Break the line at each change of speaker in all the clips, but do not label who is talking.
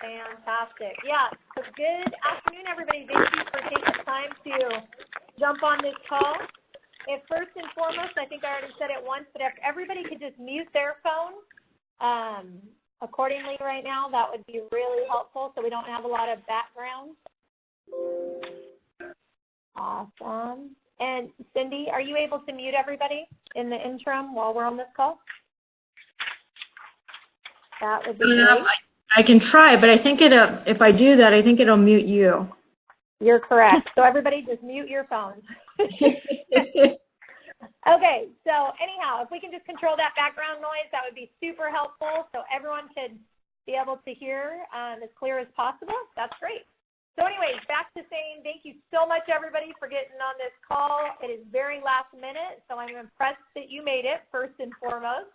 Fantastic. Yeah, so good afternoon, everybody. Thank you for taking the time to jump on this call. If first and foremost, I think I already said it once, but if everybody could just mute their phone accordingly right now, that would be really helpful so we don't have a lot of background. Awesome. And Cindy, are you able to mute everybody in the interim while we're on this call? That would be great.
I can try, but I think if I do that, I think it'll mute you.
You're correct. So everybody just mute your phones. Okay, so anyhow, if we can just control that background noise, that would be super helpful so everyone could be able to hear as clear as possible. That's great. So anyways, back to saying thank you so much, everybody, for getting on this call. It is very last minute, so I'm impressed that you made it, first and foremost.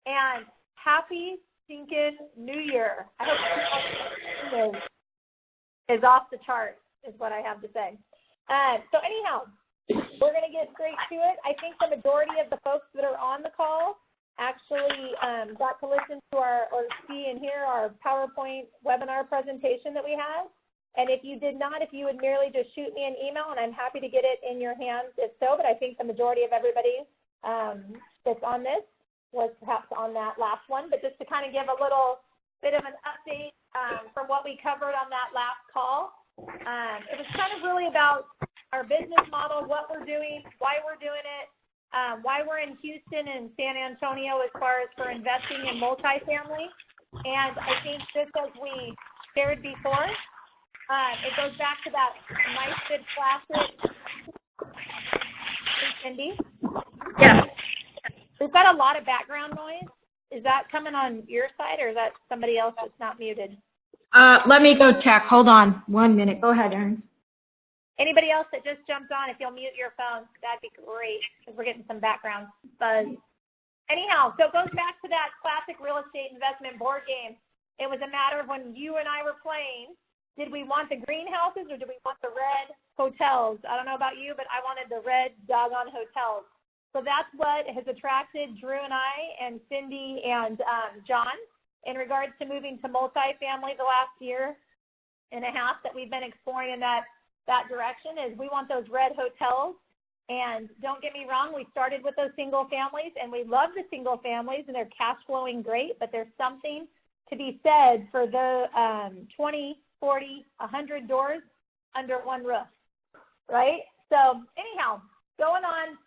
And happy stinking New Year. I hope everyone is off the charts, is what I have to say. So anyhow, we're going to get straight to it. I think the majority of the folks that are on the call actually got to listen to or see and hear our PowerPoint webinar presentation that we had. And if you did not, if you would merely just shoot me an email, and I'm happy to get it in your hands if so, but I think the majority of everybody that's on this was perhaps on that last one. But just to kind of give a little bit of an update from what we covered on that last call, it was kind of really about our business model, what we're doing, why we're doing it, why we're in Houston and San Antonio as far as for investing in multifamily. And I think just as we shared before, it goes back to that nice, good, classic. Cindy?
Yeah.
We've got a lot of background noise. Is that coming on your side, or is that somebody else that's not muted?
Let me go check. Hold on 1 minute. Go ahead, Erin.
Anybody else that just jumped on, if you'll mute your phone, that'd be great, because we're getting some background buzz. Anyhow, so it goes back to that classic real estate investment board game. It was a matter of when you and I were playing, did we want the greenhouses or did we want the red hotels? I don't know about you, but I wanted the red doggone hotels. So that's what has attracted Drew and I and Cindy and John in regards to moving to multifamily the last year and a half that we've been exploring in that direction. Is we want those red hotels. And don't get me wrong, we started with those single families, and we love the single families, and they're cash flowing great, but there's something to be said for the 20, 40, 100 doors under one roof, right? So anyhow, going on,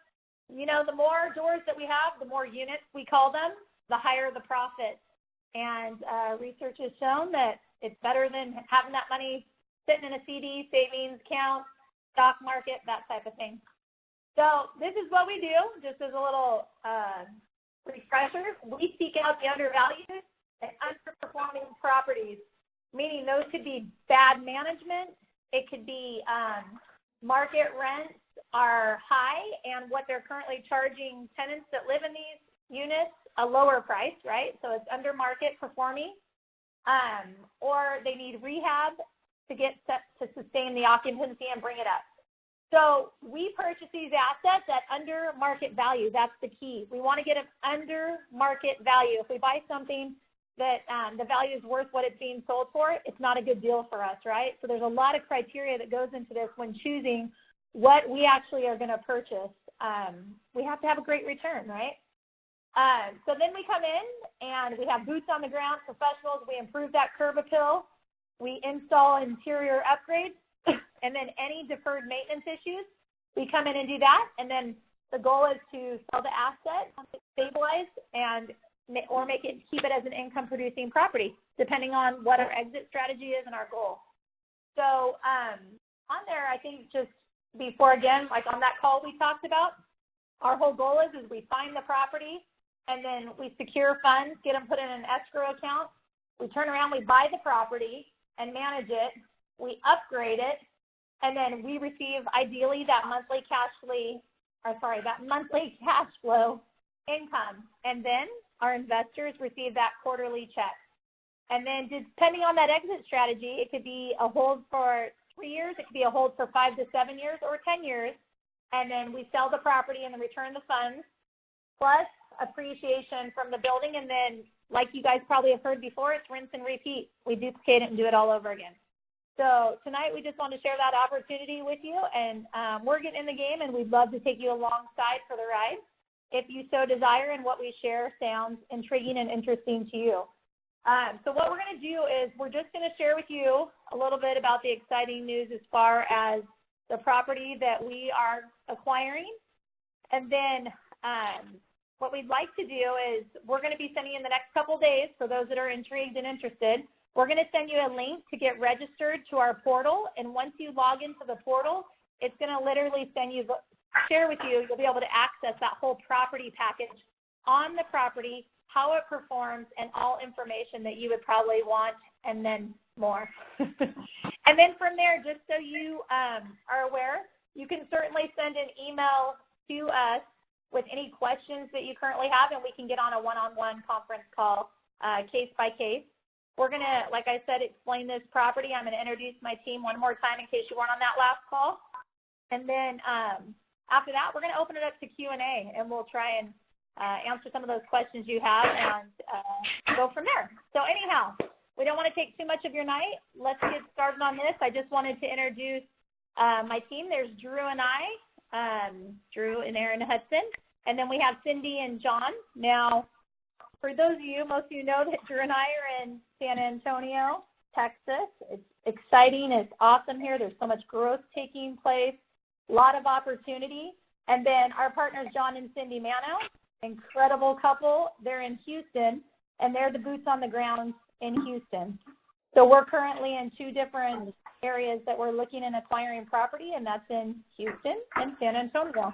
you know, the more doors that we have, the more units we call them, the higher the profit. And research has shown that it's better than having that money sitting in a CD, savings account, stock market, that type of thing. So this is what we do, just as a little refresher. We seek out the undervalued and underperforming properties, meaning those could be bad management. It could be market rents are high and what they're currently charging tenants that live in these units a lower price, right? So it's under market performing, or they need rehab to get set to sustain the occupancy and bring it up. So we purchase these assets at under market value. That's the key. We want to get an under market value. If we buy something that the value is worth what it's being sold for, it's not a good deal for us, right? So there's a lot of criteria that goes into this when choosing what we actually are going to purchase. We have to have a great return, right? So then we come in and we have boots on the ground professionals. We improve that curb appeal. We install interior upgrades. And then any deferred maintenance issues, we come in and do that. And then the goal is to sell the asset once it's stabilized or keep it as an income producing property, depending on what our exit strategy is and our goal. So on there, I think just before, again, like on that call we talked about, our whole goal is we find the property and then we secure funds, get them put in an escrow account. We turn around, we buy the property and manage it. We upgrade it, and then we receive ideally that monthly cash flow income. And then our investors receive that quarterly check. And then depending on that exit strategy, it could be a hold for 3 years, it could be a hold for 5 to 7 years or 10 years. And then we sell the property and then return the funds. Plus, appreciation from the building. And then, like you guys probably have heard before, it's rinse and repeat. We duplicate it and do it all over again. So tonight we just want to share that opportunity with you, and we're getting in the game, and we'd love to take you alongside for the ride if you so desire and what we share sounds intriguing and interesting to you. So what we're going to do is we're just going to share with you a little bit about the exciting news as far as the property that we are acquiring. And then what we'd like to do is we're going to be sending in the next couple days, for those that are intrigued and interested, we're going to send you a link to get registered to our portal. And once you log into the portal, it's going to literally share with you, you'll be able to access that whole property package on the property, how it performs, and all information that you would probably want, and then more. And then from there, just so you are aware, you can certainly send an email to us with any questions that you currently have, and we can get on a one-on-one conference call, case by case. We're going to, like I said, explain this property. I'm going to introduce my team one more time in case you weren't on that last call. And then after that, we're going to open it up to Q&A, and we'll try and answer some of those questions you have and go from there. So anyhow, we don't want to take too much of your night. Let's get started on this. I just wanted to introduce my team. There's Drew and I, Drew and Aaron Hudson, and then we have Cindy and John. Now, for those of you, most of you know that Drew and I are in San Antonio, Texas. It's exciting. It's awesome here. There's so much growth taking place, a lot of opportunity. And then our partners, John and Cindy Mano, incredible couple. They're in Houston, and they're the boots on the ground in Houston. So we're currently in two different areas that we're looking and acquiring property, and that's in Houston and San Antonio.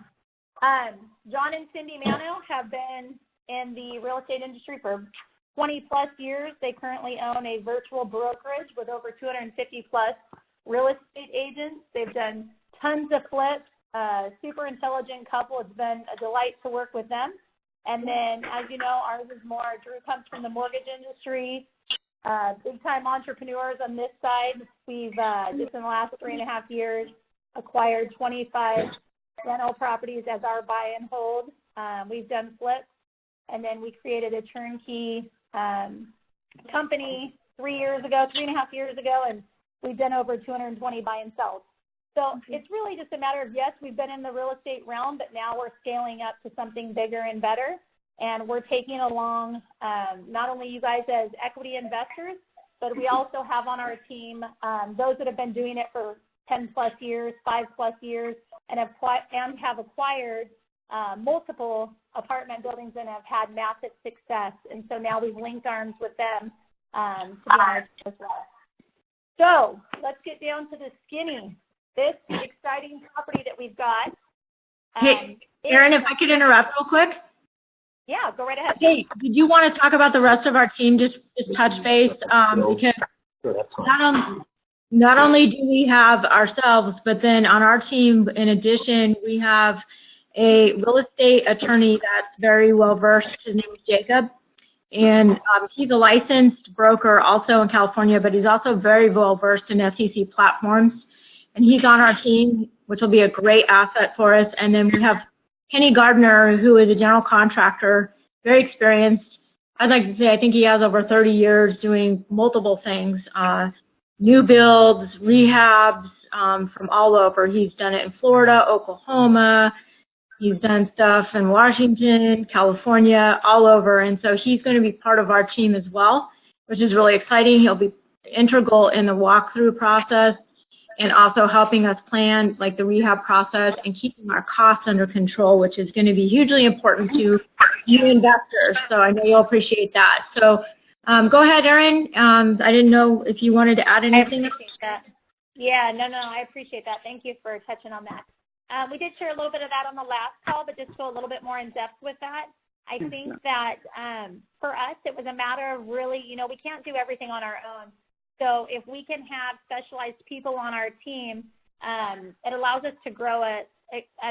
John and Cindy Mano have been in the real estate industry for 20-plus years. They currently own a virtual brokerage with over 250-plus real estate agents. They've done tons of flips, super intelligent couple. It's been a delight to work with them. And then, as you know, ours is more, Drew comes from the mortgage industry, big-time entrepreneurs on this side. We've, just in the last 3.5 years, acquired 25 rental properties as our buy and hold. We've done flips. And then we created a turnkey company 3.5 years ago, and we've done over 220 buy and sells. So it's really just a matter of, yes, we've been in the real estate realm, but now we're scaling up to something bigger and better. And we're taking along not only you guys as equity investors, but we also have on our team those that have been doing it for 10-plus years, 5+ years, and have acquired multiple apartment buildings and have had massive success. And so now we've linked arms with them to be on our team as well. So let's get down to the skinny. This exciting property that we've got.
Hey, Erin, if I could interrupt real quick.
Yeah, go right ahead.
Hey, did you want to talk about the rest of our team, just touch base? Because not only do we have ourselves, but then on our team, in addition, we have a real estate attorney that's very well versed. His name is Jacob, and he's a licensed broker also in California, but he's also very well versed in SEC platforms, and he's on our team, which will be a great asset for us. And then we have Kenny Gardner, who is a general contractor, very experienced. I'd like to say I think he has over 30 years doing multiple things, new builds, rehabs, from all over. He's done it in Florida, Oklahoma. He's done stuff in Washington, California, all over. And so he's going to be part of our team as well, which is really exciting. He'll be integral in the walkthrough process and also helping us plan like the rehab process and keeping our costs under control, which is going to be hugely important to you investors. So I know you'll appreciate that. So go ahead, Erin. I didn't know if you wanted to add anything.
I appreciate that. Yeah, no, I appreciate that. Thank you for touching on that. We did share a little bit of that on the last call, but just go a little bit more in depth with that. I think that for us, it was a matter of really, we can't do everything on our own. So if we can have specialized people on our team, it allows us to grow at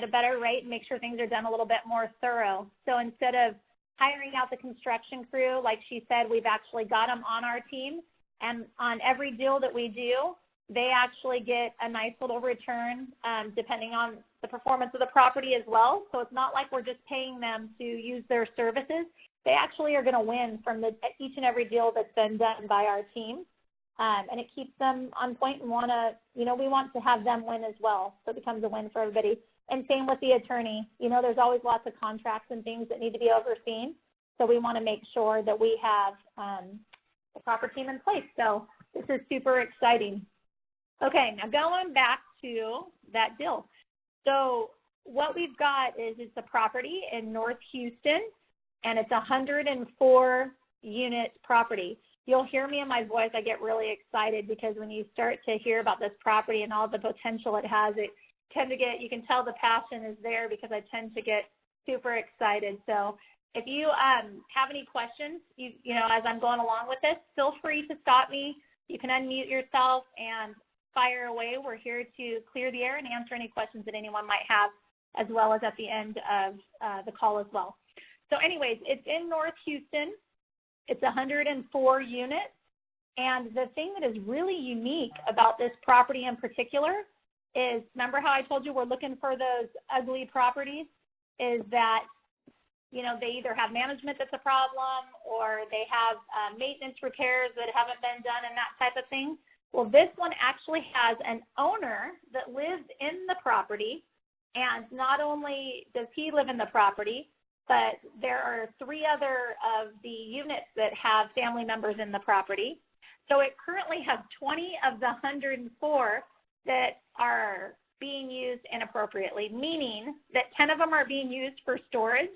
a better rate and make sure things are done a little bit more thorough. So instead of hiring out the construction crew, like she said, we've actually got them on our team. And on every deal that we do, they actually get a nice little return depending on the performance of the property as well. So it's not like we're just paying them to use their services. They actually are going to win from each and every deal that's been done by our team. And it keeps them on point and we want to have them win as well. So it becomes a win for everybody. And same with the attorney. There's always lots of contracts and things that need to be overseen. So we want to make sure that we have the proper team in place. So this is super exciting. Okay, now going back to that deal. So what we've got is it's a property in North Houston, and it's a 104 unit property. You'll hear me in my voice. I get really excited because when you start to hear about this property and all the potential it has, you can tell the passion is there because I tend to get super excited. So if you have any questions, as I'm going along with this, feel free to stop me. You can unmute yourself and fire away. We're here to clear the air and answer any questions that anyone might have, as well as at the end of the call as well. So anyways, it's in North Houston. It's 104 units. And the thing that is really unique about this property in particular is, remember how I told you we're looking for those ugly properties, is that they either have management that's a problem or they have maintenance repairs that haven't been done and that type of thing. Well, this one actually has an owner that lives in the property, and not only does he live in the property, but there are 3 other of the units that have family members in the property. So it currently has 20 of the 104 that are being used inappropriately, meaning that 10 of them are being used for storage,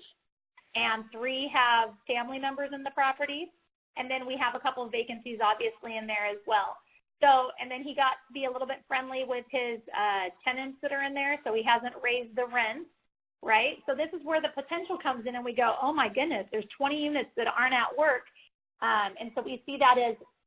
and 3 have family members in the property, and then we have a couple of vacancies obviously in there as well. So, and then he got to be a little bit friendly with his tenants that are in there, so he hasn't raised the rent, right? So this is where the potential comes in, and we go, oh my goodness, there's 20 units that aren't at work. And so we see that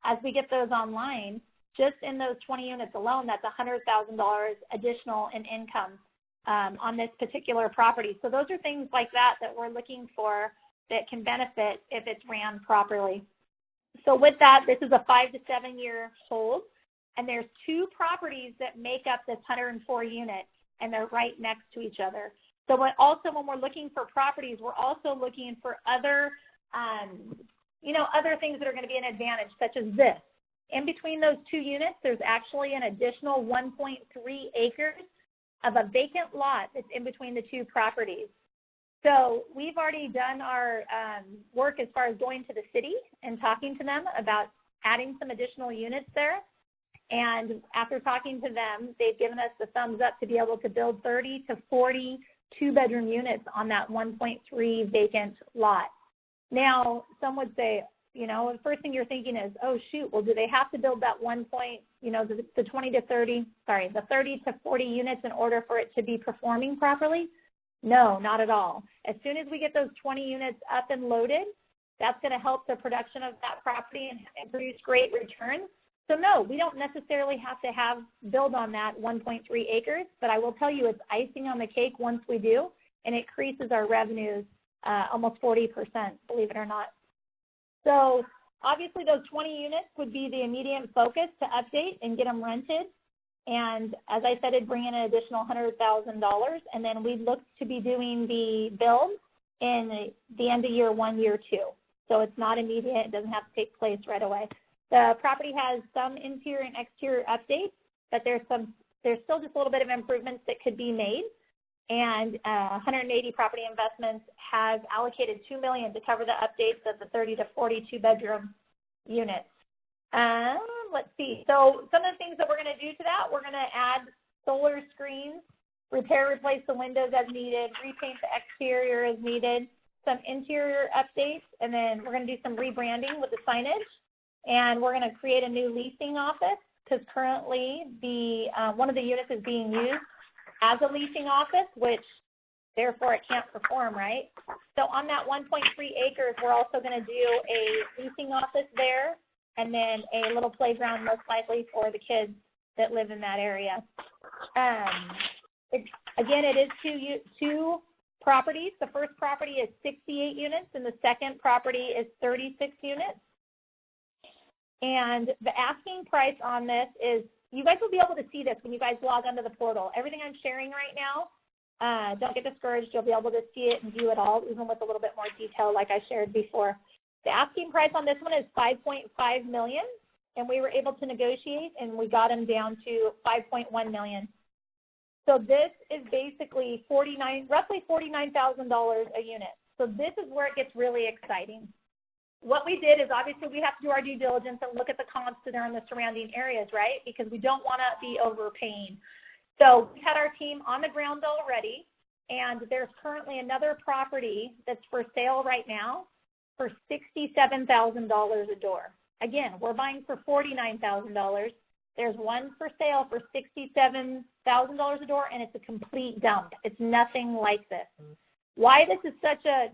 as we get those online, just in those 20 units alone, that's $100,000 additional in income on this particular property. So those are things like that we're looking for that can benefit if it's ran properly. So with that, this is a 5 to 7 year hold, and there's 2 properties that make up this 104 unit, and they're right next to each other. So when we're looking for properties, we're also looking for other, other things that are going to be an advantage, such as this. In between those 2 units, there's actually an additional 1.3 acres of a vacant lot that's in between the 2 properties. So we've already done our work as far as going to the city and talking to them about adding some additional units there. And after talking to them, they've given us the thumbs up to be able to build 30 to 40 2-bedroom units on that 1.3 vacant lot. Now, some would say, the first thing you're thinking is, oh, shoot, well, do they have to build that the 30 to 40 units in order for it to be performing properly? No, not at all. As soon as we get those 20 units up and loaded, that's going to help the production of that property and produce great returns. So no, we don't necessarily have to build on that 1.3 acres, but I will tell you it's icing on the cake once we do, and it increases our revenues almost 40%, believe it or not. So obviously those 20 units would be the immediate focus to update and get them rented. And as I said, it'd bring in an additional $100,000, and then we'd look to be doing the build in the end of year 1, year 2. So it's not immediate. It doesn't have to take place right away. The property has some interior and exterior updates, but there's still just a little bit of improvements that could be made. And 180 Property Investments has allocated $2 million to cover the updates of the 30 to 42 bedroom units. Let's see. So some of the things that we're going to do to that, we're going to add solar screens, replace the windows as needed, repaint the exterior as needed, some interior updates, and then we're going to do some rebranding with the signage. And we're going to create a new leasing office because currently one of the units is being used as a leasing office, which therefore it can't perform, right? So on that 1.3 acres, we're also going to do a leasing office there, and then a little playground most likely for the kids that live in that area. Again, it is 2 properties. The first property is 68 units, and the second property is 36 units. And the asking price on this is you guys will be able to see this when you guys log onto the portal. Everything I'm sharing right now, don't get discouraged. You'll be able to see it and view it all, even with a little bit more detail like I shared before. The asking price on this one is $5.5 million, and we were able to negotiate, and we got them down to $5.1 million. So this is basically roughly $49,000 a unit. So this is where it gets really exciting. What we did is obviously we have to do our due diligence and look at the comps that are in the surrounding areas, right? Because we don't want to be overpaying. So we had our team on the ground already, and there's currently another property that's for sale right now for $67,000 a door. Again, we're buying for $49,000. There's one for sale for $67,000 a door, and it's a complete dump. It's nothing like this. Why this is such a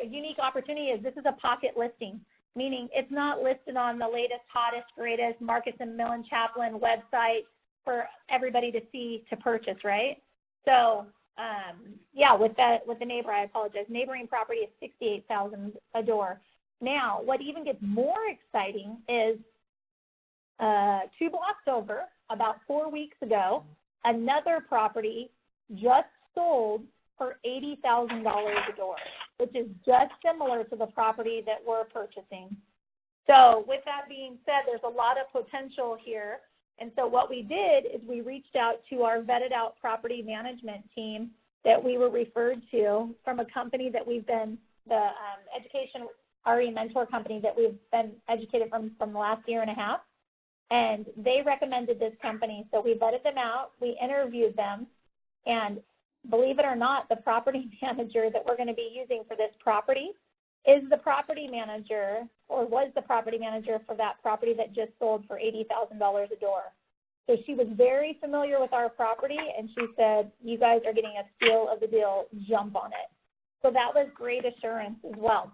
unique opportunity is this is a pocket listing, meaning it's not listed on the latest, hottest, greatest Marcus and Millen Chaplin website for everybody to see to purchase, right? So, yeah, with the neighbor, I apologize. Neighboring property is $68,000 a door. Now, what even gets more exciting is 2 blocks over, about 4 weeks ago, another property just sold for $80,000 a door, which is just similar to the property that we're purchasing. So with that being said, there's a lot of potential here. And so what we did is we reached out to our vetted out property management team that we were referred to from a company that we've been, the education RE mentor company that we've been educated from the last year and a half. And they recommended this company. So we vetted them out, we interviewed them, and believe it or not, the property manager that we're going to be using for this property is the property manager, or was the property manager for that property that just sold for $80,000 a door. So she was very familiar with our property, and she said, you guys are getting a steal of the deal, jump on it. So that was great assurance as well.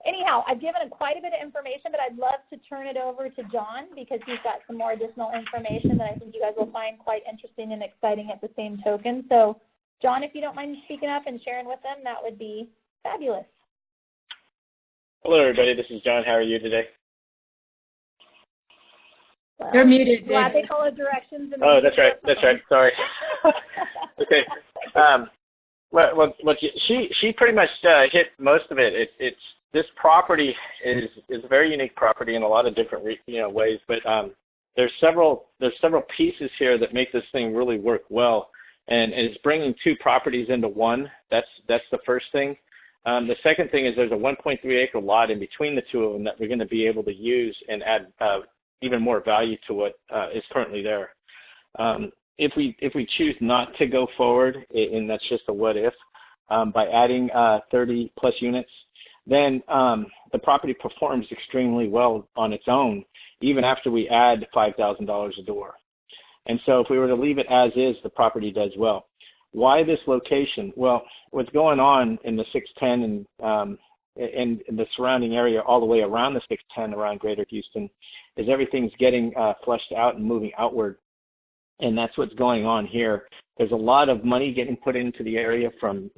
Anyhow, I've given quite a bit of information, but I'd love to turn it over to John because he's got some more additional information that I think you guys will find quite interesting and exciting at the same token. So, John, if you don't mind speaking up and sharing with them, that would be fabulous.
Hello, everybody. This is John. How are you today?
Well,
You're muted.
Glad they followed directions.
Oh, that's right. That's right. Sorry. Okay. She pretty much hit most of it. This property is a very unique property in a lot of different ways, but there's several pieces here that make this thing really work well, and it's bringing 2 properties into one. That's the first thing. The second thing is there's a 1.3 acre lot in between the 2 of them that we're going to be able to use and add even more value to what is currently there. If we choose not to go forward, and that's just a what if, by adding 30 plus units, then the property performs extremely well on its own, even after we add $5,000 a door. And so if we were to leave it as is, the property does well. Why this location? Well, what's going on in the 610 and the surrounding area all the way around the 610 around Greater Houston is everything's getting flushed out and moving outward. And that's what's going on here. There's a lot of money getting put into the area from,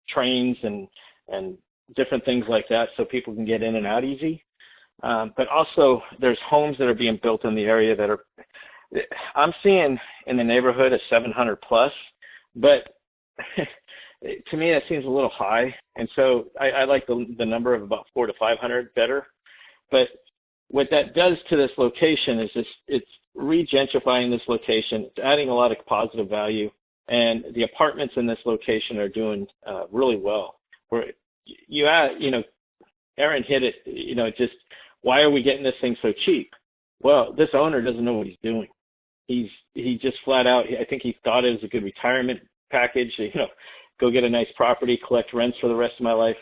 trains and different things like that so people can get in and out easy. But also there's homes that are being built in the area that are, I'm seeing in the neighborhood of 700 plus, but to me that seems a little high. And so I like the number of about 400 to 500 better. But what that does to this location is it's re-gentrifying this location. It's adding a lot of positive value, and the apartments in this location are doing really well. Where Aaron hit it, just why are we getting this thing so cheap? Well, this owner doesn't know what he's doing. He just flat out, I think he thought it was a good retirement package, go get a nice property, collect rents for the rest of my life.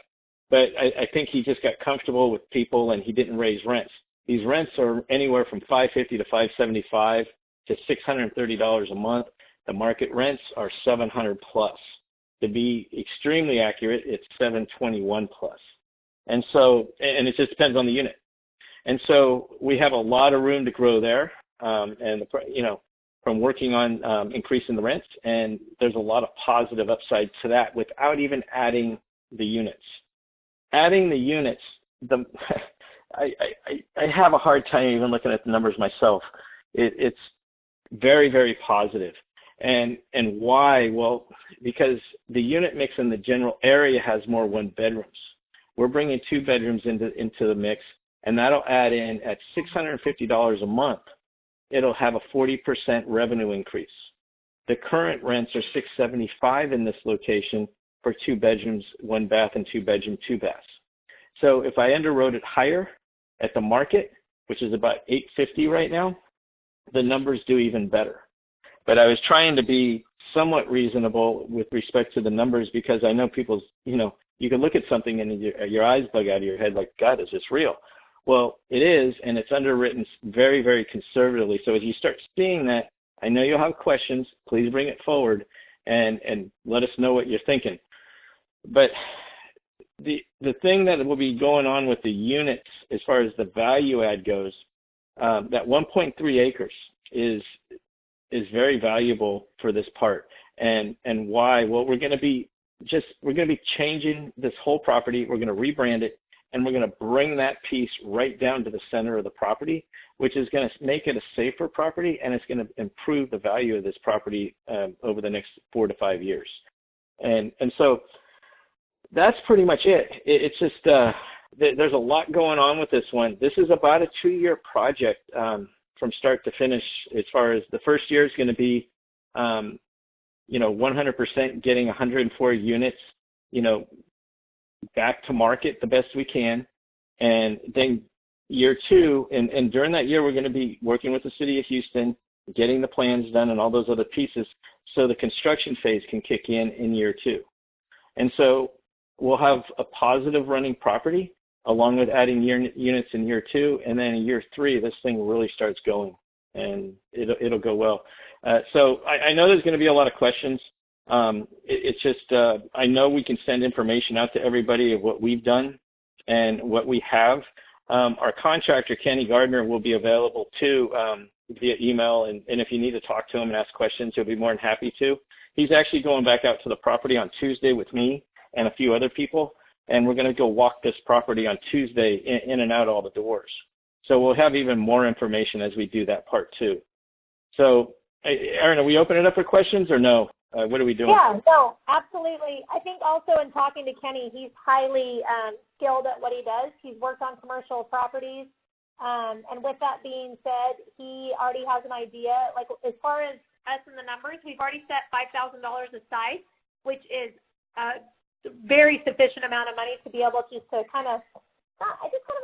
But I think he just got comfortable with people and he didn't raise rents. These rents are anywhere from $550 to $575 to $630 a month. The market rents are 700 plus. To be extremely accurate, it's 721 plus. And so, and it just depends on the unit. And so we have a lot of room to grow there, from working on increasing the rents, and there's a lot of positive upside to that without even adding the units. Adding the units, I have a hard time even looking at the numbers myself. it's very, very positive. And why? Well, because the unit mix in the general area has more one bedrooms. We're bringing 2 bedrooms into the mix, and that'll add in at $650 a month. It'll have a 40% revenue increase. The current rents are $675 in this location for 2 bedrooms, 1 bath, and 2 bedroom, 2 baths. So if I underwrote it higher at the market, which is about $850 right now, the numbers do even better. But I was trying to be somewhat reasonable with respect to the numbers, because I know people's, you can look at something and your eyes bug out of your head like, God, is this real? Well, it is, and it's underwritten very, very conservatively. So as you start seeing that, I know you'll have questions. Please bring it forward and let us know what you're thinking. But the thing that will be going on with the units as far as the value add goes, that 1.3 acres is very valuable for this part. And why? Well, we're going to be changing this whole property. We're going to rebrand it, and we're going to bring that piece right down to the center of the property, which is going to make it a safer property, and it's going to improve the value of this property over the next 4 to 5 years. And so that's pretty much it. It's just there's a lot going on with this one. This is about a 2-year project from start to finish. As far as the first year is going to be, 100% getting 104 units, back to market the best we can. And then year 2, and during that year, we're going to be working with the city of Houston, getting the plans done and all those other pieces, so the construction phase can kick in year 2. And so we'll have a positive running property along with adding units in year 2, and then in year 3, this thing really starts going, and it'll go well. So I know there's going to be a lot of questions. It's just I know we can send information out to everybody of what we've done and what we have. Our contractor, Kenny Gardner, will be available too via email, and if you need to talk to him and ask questions, he'll be more than happy to. He's actually going back out to the property on Tuesday with me and a few other people, and we're going to go walk this property on Tuesday in and out all the doors. So we'll have even more information as we do that part too. So, Erin, are we opening it up for questions or no? What are we doing?
Yeah, no, absolutely. I think also in talking to Kenny, he's highly skilled at what he does. He's worked on commercial properties. And with that being said, he already has an idea. Like, as far as us and the numbers, we've already set $5,000 aside, which is a very sufficient amount of money to be able just to kind of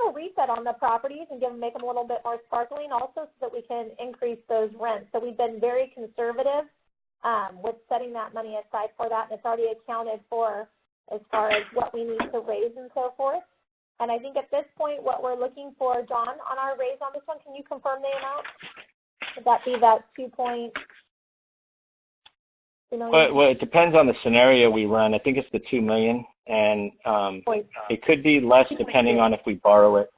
a reset on the properties and make them a little bit more sparkling, also so that we can increase those rents. So we've been very conservative with setting that money aside for that, and it's already accounted for as far as what we need to raise and so forth. And I think at this point, what we're looking for, John, on our raise on this one, can you confirm the amount? Would that be that 2 point?
Well, it depends on the scenario we run. I think it's the $2 million, and it could be less depending on if we borrow it.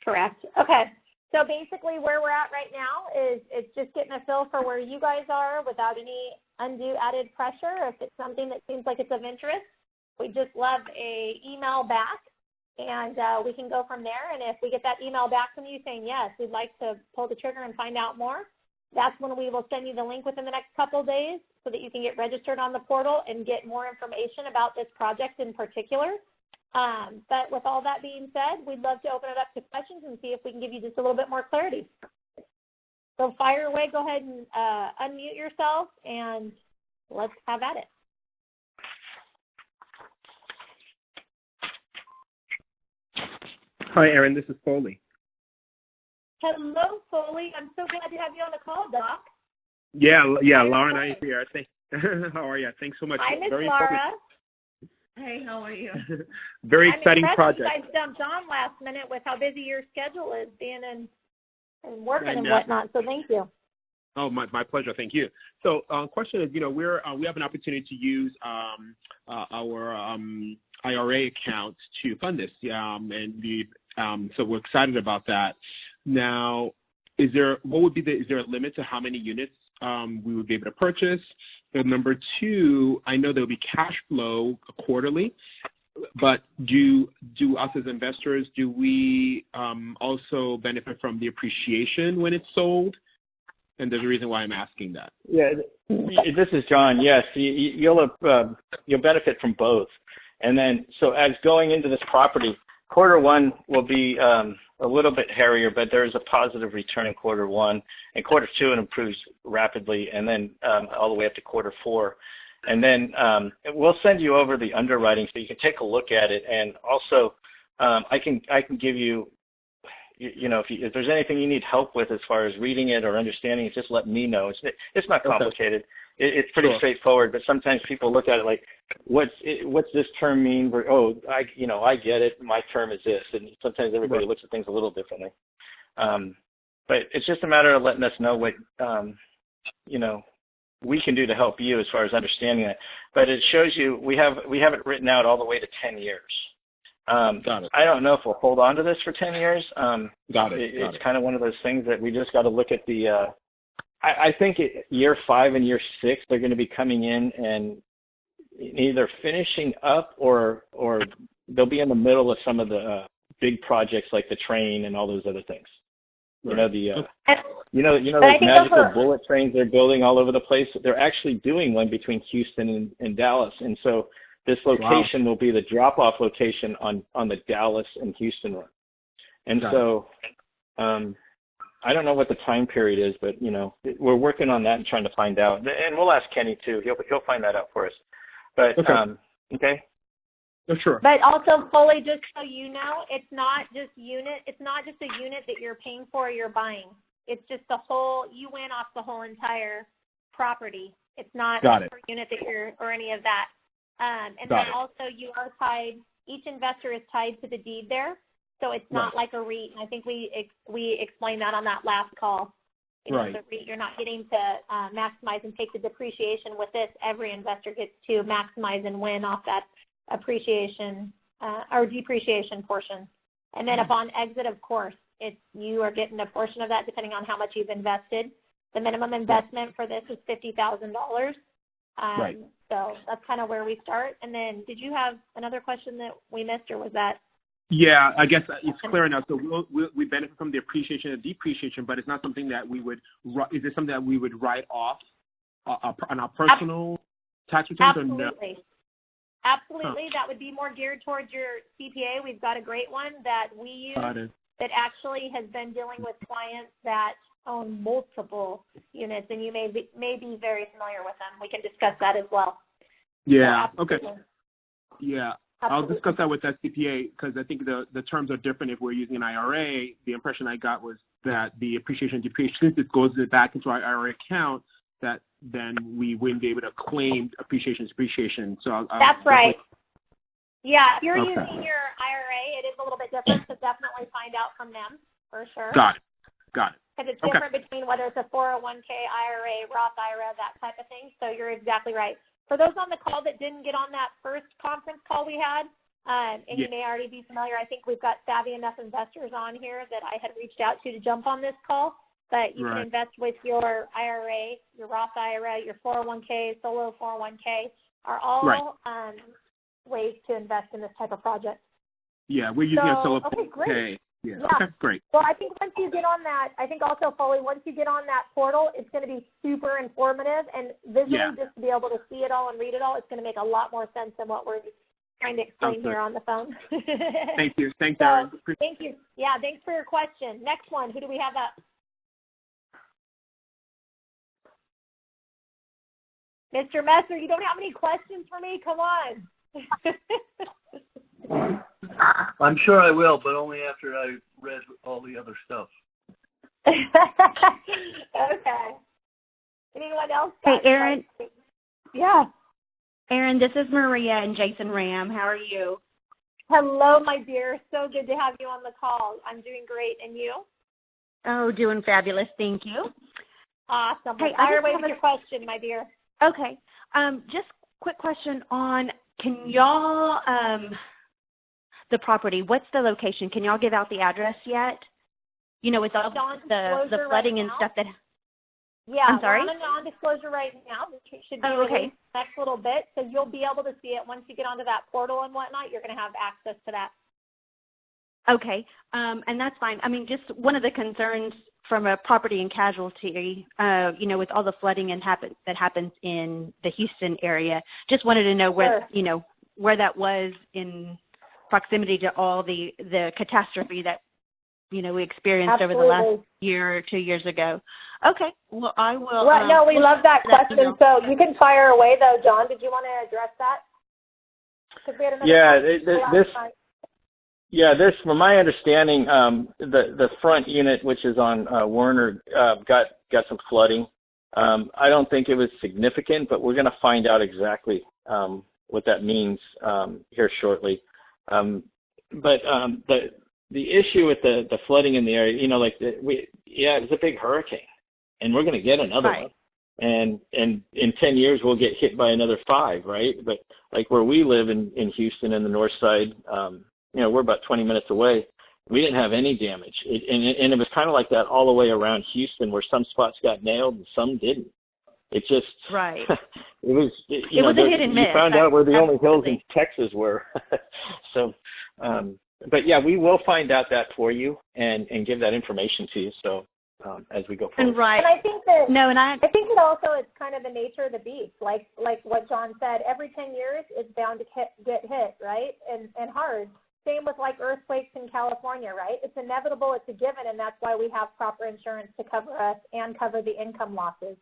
Correct. Okay. So basically where we're at right now is it's just getting a feel for where you guys are without any undue added pressure. If it's something that seems like it's of interest, we just love a email back, and we can go from there. And if we get that email back from you saying, yes, we'd like to pull the trigger and find out more, that's when we will send you the link within the next couple of days so that you can get registered on the portal and get more information about this project in particular. But with all that being said, we'd love to open it up to questions and see if we can give you just a little bit more clarity. So fire away, go ahead and unmute yourself, and let's have at it.
Hi, Erin, this is Foley.
Hello, Foley. I'm so glad to have you on the call, Doc.
Yeah, Laura and I are here. How are you? Thanks so much.
Hi, Miss Laura.
Important.
Hey, how are you?
Very exciting project.
You guys jumped on last minute with how busy your schedule is, being and working and whatnot. So thank you.
Oh, my pleasure. Thank you. So, question is, we have an opportunity to use our IRA account to fund this, so we're excited about that. Now, is there a limit to how many units we would be able to purchase? And number two, I know there will be cash flow quarterly. but do us as investors, do we also benefit from the appreciation when it's sold? And there's a reason why I'm asking that.
Yeah, this is John. Yes, you'll benefit from both. And then, so as going into this property, quarter one will be a little bit hairier, but there is a positive return in quarter one. And quarter two, it improves rapidly, and then all the way up to quarter four. And then we'll send you over the underwriting so you can take a look at it. And also, I can give you, if there's anything you need help with as far as reading it or understanding it, just let me know. It's not complicated. Okay. It's pretty straightforward. But sometimes people look at it like, what's this term mean? I get it. My term is this, and sometimes everybody looks at things a little differently. But it's just a matter of letting us know what we can do to help you as far as understanding it. But it shows you we have it written out all the way to 10 years.
Got it.
I don't know if we'll hold on to this for 10 years.
It's
kind of one of those things that we just got to look at the I think year 5 and year 6, they're going to be coming in and either finishing up or they'll be in the middle of some of the big projects like the train and all those other things. Right. Those magical bullet trains they're building all over the place. They're actually doing one between Houston and Dallas, and so this location will be the drop-off location on the Dallas and Houston one. And so, I don't know what the time period is, but we're working on that and trying to find out. And we'll ask Kenny too. He'll find that out for us. But okay.
Oh, sure.
But also, fully, just so you know, it's not just a unit that you're paying for or you're buying. It's just you win off the whole entire property. It's not a unit that or any of that. Then also you are tied, each investor is tied to the deed there. So it's not like a REIT. And I think we explained that on that last call. The REIT, you're not getting to maximize and take the depreciation. With this, every investor gets to maximize and win off that appreciation or depreciation portion. And then upon exit, of course, you are getting a portion of that depending on how much you've invested. The minimum investment for this is $50,000. So that's kind of where we start. And then did you have another question that we missed, or was that?
Yeah, I guess it's clear enough. So we benefit from the appreciation and depreciation, but it's not something that is it something that we would write off on our personal tax returns?
Absolutely.
Or no?
Absolutely. That would be more geared towards your CPA. We've got a great one that we use that actually has been dealing with clients that own multiple units, and you may be very familiar with them. We can discuss that as well.
Yeah.
So
okay. Yeah.
Absolutely.
I'll discuss that with that CPA because I think the terms are different if we're using an IRA. The impression I got was that the appreciation and depreciation, since it goes back into our IRA account, that then we wouldn't be able to claim appreciation and depreciation. So
that's right. Yeah, if you're using your IRA, it is a little bit different, so definitely find out from them for sure.
Got it. Because
it's different between whether it's a 401k, IRA, Roth IRA, that type of thing. So you're exactly right. For those on the call that didn't get on that first conference call we had, you may already be familiar, I think we've got savvy enough investors on here that I had reached out to jump on this call. But you can invest with your IRA, your Roth IRA, your 401k, solo 401k are all ways to invest in this type of project.
Yeah, we're using a solo 401k.
Okay, great.
Yeah. Okay, great.
Well, I think once you get on that, once you get on that portal, it's going to be super informative and visually just to be able to see it all and read it all, it's going to make a lot more sense than what we're trying to explain here on the phone.
Thank you. Thanks, Erin.
Thank you. Yeah, thanks for your question. Next one, who do we have up? Mr. Messer, you don't have any questions for me? Come on.
I'm sure I will, but only after I read all the other stuff.
Okay. Anyone else?
Hey, Erin.
Yeah.
Erin, this is Maria and Jason Ram. How are you?
Hello, my dear. So good to have you on the call. I'm doing great. And you?
Oh, doing fabulous. Thank you.
Awesome.
Hey,
fire away with your question, my dear.
Okay. Just quick question on, can y'all, the property, what's the location? Can y'all give out the address yet? With all the flooding and stuff that.
Yeah,
I'm sorry?
we're on a non-disclosure right now. This should be
Oh, okay.
released next little bit, so you'll be able to see it once you get onto that portal and whatnot. You're going to have access to that.
Okay, and that's fine. I mean, just one of the concerns from a property and casualty, with all the flooding that happens in the Houston area, just wanted to know where,
Sure.
Where that was in proximity to all the catastrophe that, we experienced over the last year or 2 years ago. Okay, well, I will.
Well, no, we love that question. So you can fire away, though, John. Did you want to address that? We had
this, from my understanding, the front unit, which is on Werner, got some flooding. I don't think it was significant, but we're going to find out exactly what that means here shortly. The issue with the flooding in the area, it was a big hurricane, and we're going to get another one. And in 10 years, we'll get hit by another 5, right? But like where we live in Houston in the north side, we're about 20 minutes away. We didn't have any damage. And it was kind of like that all the way around Houston, where some spots got nailed and some didn't. It just,
right.
It was
a hit and miss.
You found out where the only hills in Texas were. So, but yeah, we will find out that for you and give that information to you. So as we go forward.
Right.
And I think that
I
think that also it's kind of the nature of the beast. Like what John said, every 10 years it's bound to get hit, right? And hard. Same with like earthquakes in California, right? It's inevitable, it's a given, and that's why we have proper insurance to cover us and cover the income losses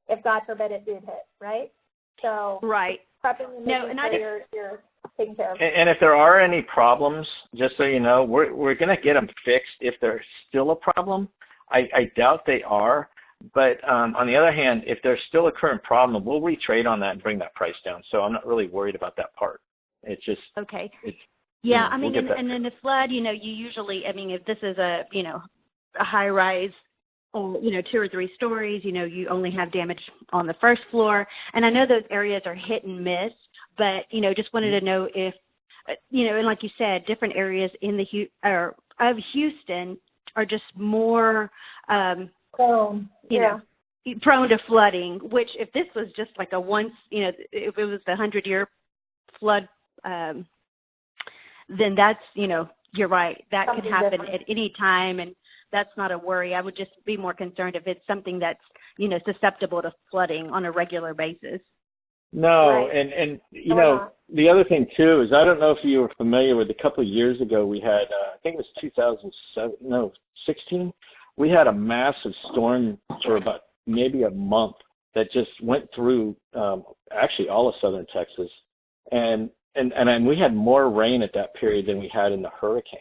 if God forbid it did hit, right? So
right.
Prepping and making sure you're taken care of.
And if there are any problems, just so you know, we're going to get them fixed if there's still a problem. I doubt they are, but on the other hand, if there's still a current problem, we'll retrade on that and bring that price down. So I'm not really worried about that part. It's just
okay.
Yeah,
I mean, and in the flood, you usually, if this is a high rise, or 2 or 3 stories, you only have damage on the first floor. And I know those areas are hit and miss, but, just wanted to know if, and like you said, different areas in of Houston are just more, prone to flooding, which if this was just like a once, if it was the 100-year flood, then that's, you're right. That could happen at any time, and that's not a worry. I would just be more concerned if it's something that's, susceptible to flooding on a regular basis.
No,
right.
and the other thing, too, is I don't know if you were familiar with a couple of years ago, we had, I think it was 16, we had a massive storm for about maybe a month that just went through actually all of southern Texas. And we had more rain at that period than we had in the hurricane.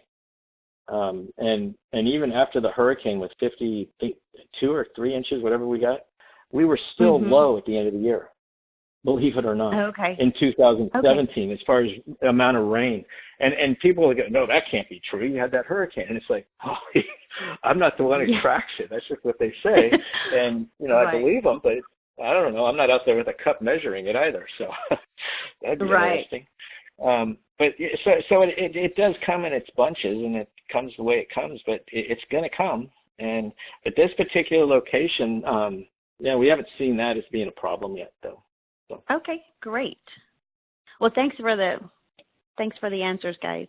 And even after the hurricane with 52 or 3 inches, whatever we got, we were still low at the end of the year, believe it or not, in 2017 as far as the amount of rain. And people will go, no, that can't be true. You had that hurricane. And it's like, oh, I'm not the one who tracks it. That's just what they say. And, I believe them, but I don't know. I'm not out there with a cup measuring it either. So that'd be interesting. But so it does come in its bunches, and it comes the way it comes, but it's going to come. And at this particular location, we haven't seen that as being a problem yet, though. So.
Okay, great. Well, thanks for the answers, guys.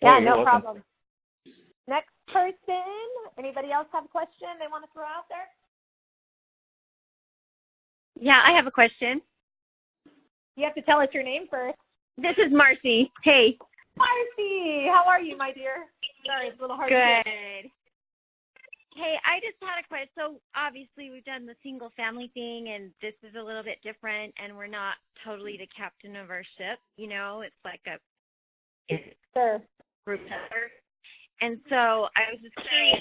Yeah, no problem. Next person. Anybody else have a question they want to throw out there?
Yeah, I have a question.
You have to tell us your name first.
This is Marcy. Hey.
Marcy, how are you, my dear? Sorry, it's a little hard to hear.
Good. Hey, I just had a question. So obviously we've done the single family thing, and this is a little bit different, and we're not totally the captain of our ship. It's like a group effort. And so I was just curious,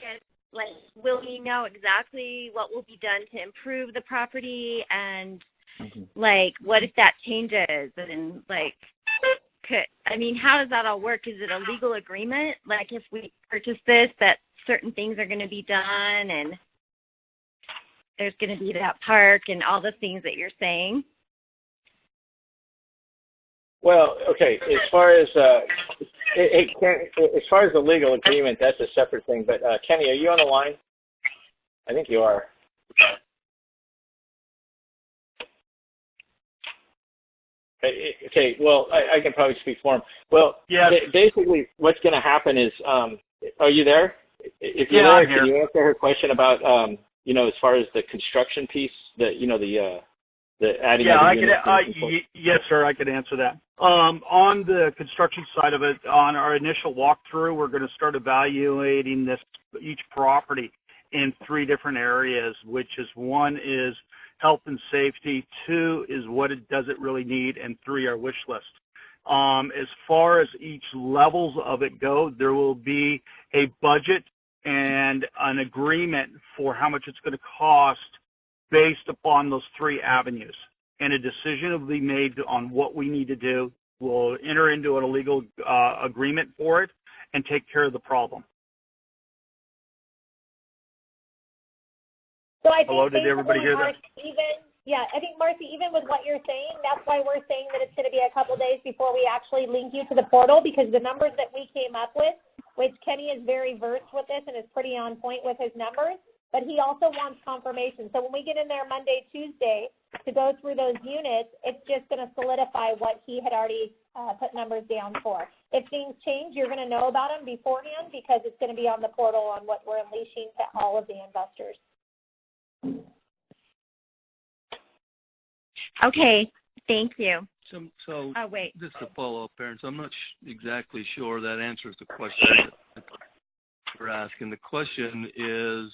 will we know exactly what will be done to improve the property, and what if that changes, and how does that all work? Is it a legal agreement? If we purchase this, that certain things are going to be done, and there's going to be that park and all the things that you're saying?
Well, okay. As far as the legal agreement, that's a separate thing. But Kenny, are you on the line? I think you are. Okay, well, I can probably speak for him. Well,
Yeah.
Basically, what's going to happen is, are you there? If you're
Yeah,
there,
I'm here.
can you answer her question about, as far as the construction piece, the adding
Yeah,
of the
I
units?
yes, sir, I could answer that. On the construction side of it, on our initial walkthrough, we're going to start evaluating each property in 3 different areas, which is 1 is health and safety, 2 is does it really need, and 3 our wish list. As far as each levels of it go, there will be a budget and an agreement for how much it's going to cost based upon those 3 avenues. And a decision will be made on what we need to do. We'll enter into a legal agreement for it and take care of the problem.
So I think
Hello, did everybody hear that?
I think, Marcy, even with what you're saying, that's why we're saying that it's going to be a couple days before we actually link you to the portal, because the numbers that we came up with, which Kenny is very versed with this and is pretty on point with his numbers, but he also wants confirmation. So when we get in there Monday, Tuesday to go through those units, it's just going to solidify what he had already put numbers down for. If things change, you're going to know about them beforehand because it's going to be on the portal on what we're unleashing to all of the investors.
Okay, thank you.
So
Oh, wait.
just to follow up, parents, I'm not exactly sure that answers the question that we're asking. The question is,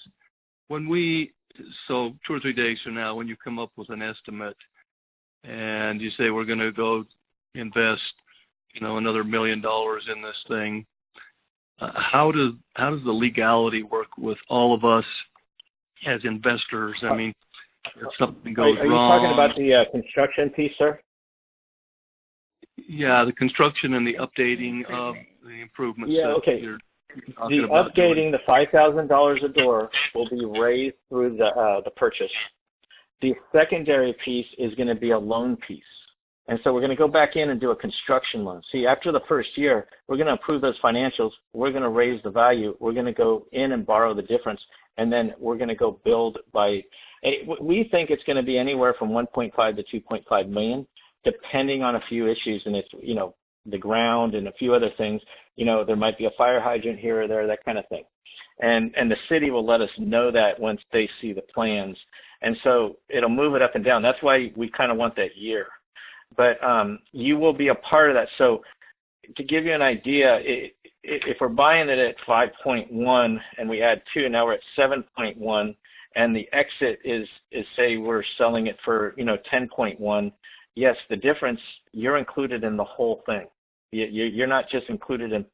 so 2 or 3 days from now, when you come up with an estimate and you say we're going to go invest, another $1 million in this thing, how does the legality work with all of us as investors? I mean, if something goes wrong. Are you
talking about the construction piece, sir?
Yeah, the construction and the updating of the improvements.
Yeah, okay. The updating, the $5,000 a door will be raised through the purchase. The secondary piece is going to be a loan piece. And so we're going to go back in and do a construction loan. See, after the first year, we're going to improve those financials. We're going to raise the value. We're going to go in and borrow the difference. And then we're going to go build we think it's going to be anywhere from 1.5 to 2.5 million, depending on a few issues. And it's, the ground and a few other things. There might be a fire hydrant here or there, that kind of thing. And the city will let us know that once they see the plans. And so it'll move it up and down. That's why we kind of want that year. But you will be a part of that. So to give you an idea, if we're buying it at 5.1 and we add 2, now we're at 7.1, and the exit is say we're selling it for 10.1. Yes, the difference, you're included in the whole thing. You're not just included in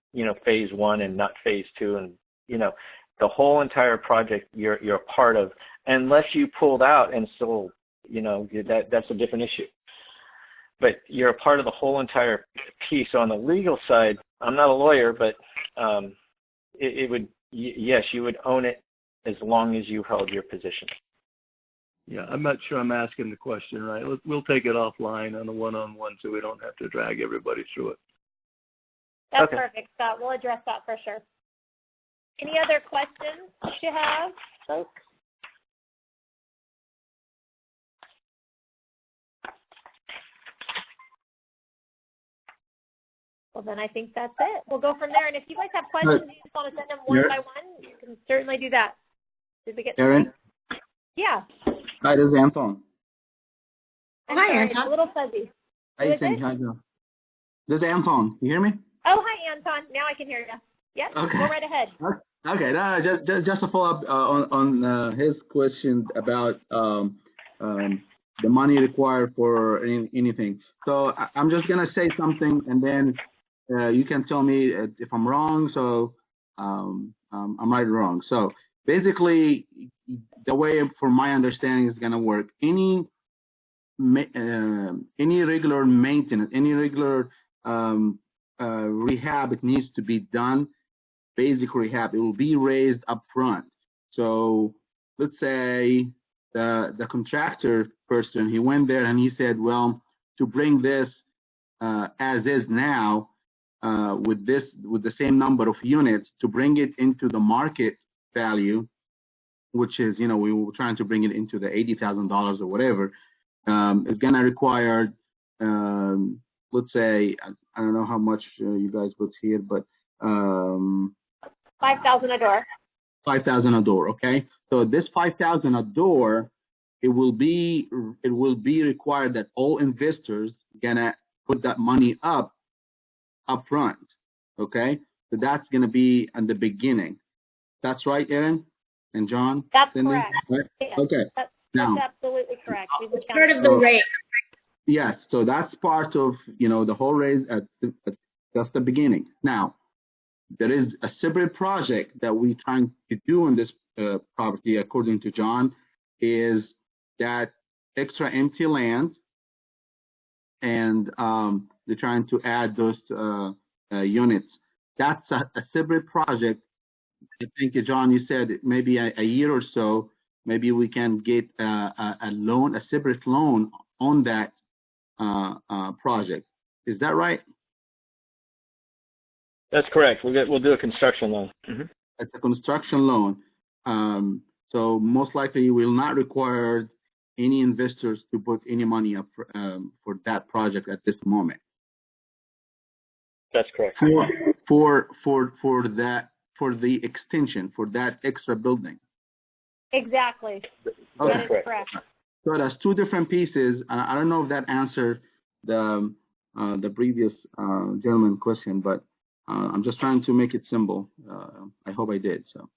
phase 1 and not phase 2, and the whole entire project you're a part of, unless you pulled out and sold. That's a different issue. But you're a part of the whole entire piece. On the legal side, I'm not a lawyer, but yes, you would own it as long as you held your position.
Yeah, I'm not sure I'm asking the question right. We'll take it offline on a one-on-one so we don't have to drag everybody through it.
That's
okay.
Perfect, Scott. We'll address that for sure. Any other questions you have, folks? Well, then I think that's it. We'll go from there. And if you guys have questions, you just want to send them one by one, you can certainly do that. Did we get
Erin?
Yeah.
Hi, this is Anton.
Hi, Anton. It's a little fuzzy.
Hi, Joe. This is Anton. You hear me?
Oh, hi, Anton. Now I can hear you. Yep.
Okay.
Go right ahead.
Okay. No, just to follow up on his question about the money required for anything. So I'm just gonna say something, and then you can tell me if I'm wrong. So I'm right or wrong. So basically, the way, from my understanding, is gonna work. Any regular maintenance, any regular rehab, it needs to be done. Basic rehab, it will be raised up front. So let's say the contractor person, he went there and he said, well, to bring this as is now, with the same number of units, to bring it into the market value, which is, we were trying to bring it into the $80,000 or whatever, is going to require, let's say, I don't know how much you guys put here, but $5,000
a door.
$5,000 a door. Okay, so this $5,000 a door, it will be required that all investors gonna put that money up front. Okay, so that's gonna be in the beginning. That's right, Erin and John?
That's
Cindy?
correct.
Right?
Yes,
Okay.
that's
Now,
absolutely correct.
Part of the rate.
yes, so that's part of, the whole raise at just the beginning. Now, there is a separate project that we're trying to do on this property, according to John, is that extra empty land, and they're trying to add those units. That's a separate project. I think, John, you said maybe a year or so, maybe we can get a loan, a separate loan on that project. Is that right?
That's correct. We'll do a construction loan. Mm-hmm.
It's a construction loan. So most likely will not require any investors to put any money up for that project at this moment.
That's correct.
For the extension, for that extra building.
Exactly.
Okay.
That is correct.
So that's two different pieces. I don't know if that answered the previous gentleman question, but I'm just trying to make it simple. I hope I did. So.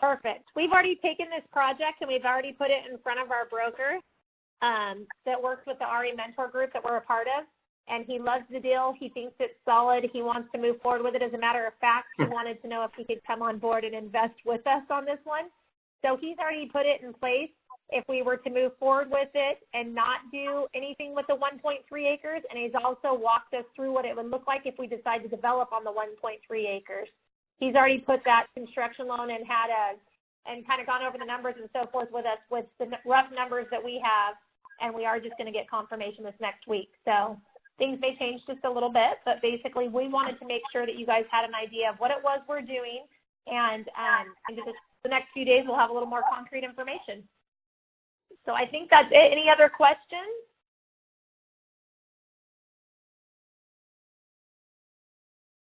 Perfect. We've already taken this project and we've already put it in front of our broker that works with the RE Mentor Group that we're a part of. And he loves the deal. He thinks it's solid. He wants to move forward with it. As a matter of fact, he wanted to know if he could come on board and invest with us on this one. So he's already put it in place if we were to move forward with it and not do anything with the 1.3 acres. And he's also walked us through what it would look like if we decide to develop on the 1.3 acres. He's already put that construction loan and and kind of gone over the numbers and so forth with us with the rough numbers that we have. And we are just going to get confirmation this next week. So things may change just a little bit, but basically we wanted to make sure that you guys had an idea of what it was we're doing. And just the next few days, we'll have a little more concrete information. So I think that's it. Any other questions?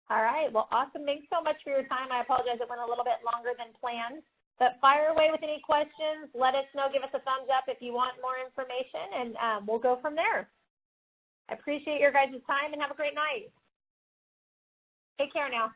All right. Well, awesome. Thanks so much for your time. I apologize it went a little bit longer than planned. But fire away with any questions. Let us know. Give us a thumbs up if you want more information, and we'll go from there. I appreciate your guys' time, and have a great night. Take care now.